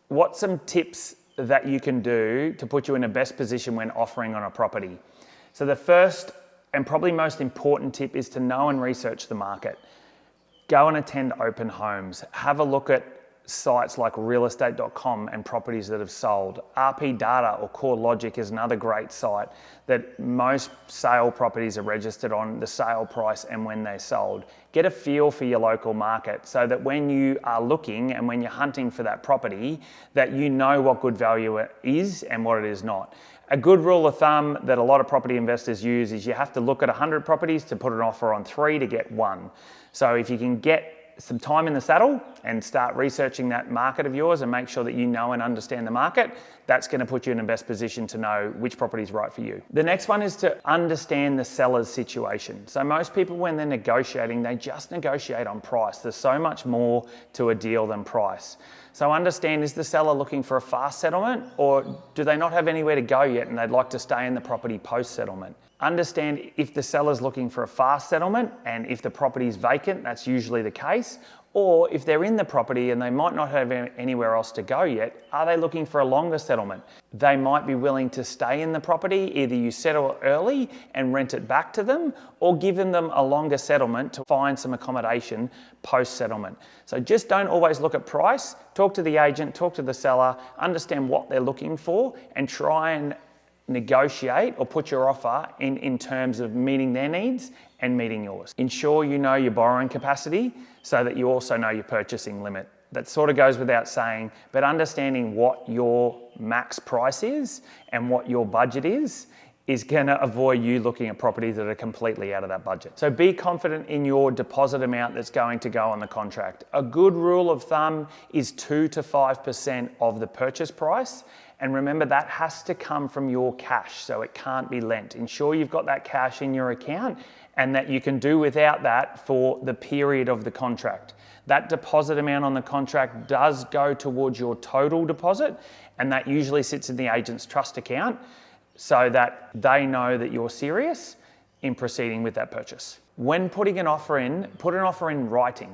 What's some tips that you can do to put you in the best position when offering on a property? So the first and probably most important tip is to know and research the market. Go and attend open homes. Have a look at sites like realestate.com and properties that have sold. RP Data or CoreLogic is another great site that most sale properties are registered on, the sale price and when they're sold. Get a feel for your local market so that when you are looking and when you're hunting for that property, that you know what good value it is and what it is not. A good rule of thumb that a lot of property investors use is you have to look at 100 properties to put an offer on 3 to get 1. So if you can get some time in the saddle and start researching that market of yours and make sure that you know and understand the market, that's going to put you in the best position to know which property is right for you. The next one is to understand the seller's situation. So most people, when they're negotiating, they just negotiate on price. There's so much more to a deal than price. So understand, is the seller looking for a fast settlement, or do they not have anywhere to go yet and they'd like to stay in the property post-settlement? Understand if the seller's looking for a fast settlement and if the property is vacant, that's usually the case, or if they're in the property and they might not have anywhere else to go yet, are they looking for a longer settlement? They might be willing to stay in the property, either you settle early and rent it back to them, or give them a longer settlement to find some accommodation post-settlement. So just don't always look at price, talk to the agent, talk to the seller, understand what they're looking for and try and negotiate or put your offer in terms of meeting their needs and meeting yours. Ensure you know your borrowing capacity so that you also know your purchasing limit. That sort of goes without saying, but understanding what your max price is and what your budget is going to avoid you looking at properties that are completely out of that budget. So be confident in your deposit amount that's going to go on the contract. A good rule of thumb is 2 to 5% of the purchase price. And remember, that has to come from your cash, so it can't be lent. Ensure you've got that cash in your account and that you can do without that for the period of the contract. That deposit amount on the contract does go towards your total deposit, and that usually sits in the agent's trust account so that they know that you're serious in proceeding with that purchase. When putting an offer in, put an offer in writing.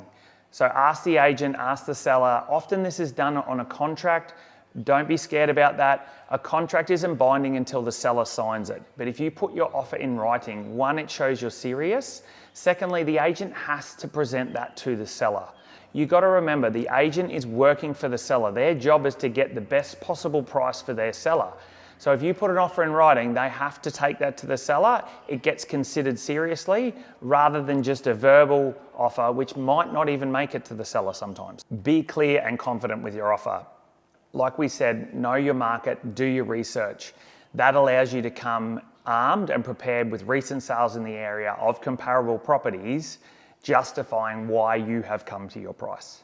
So ask the agent, ask the seller. Often this is done on a contract. Don't be scared about that. A contract isn't binding until the seller signs it. But if you put your offer in writing, one, it shows you're serious. Secondly, the agent has to present that to the seller. You got to remember, the agent is working for the seller. Their job is to get the best possible price for their seller. So if you put an offer in writing, they have to take that to the seller. It gets considered seriously rather than just a verbal offer, which might not even make it to the seller sometimes. Be clear and confident with your offer. Like we said, know your market, do your research. That allows you to come armed and prepared with recent sales in the area of comparable properties, justifying why you have come to your price.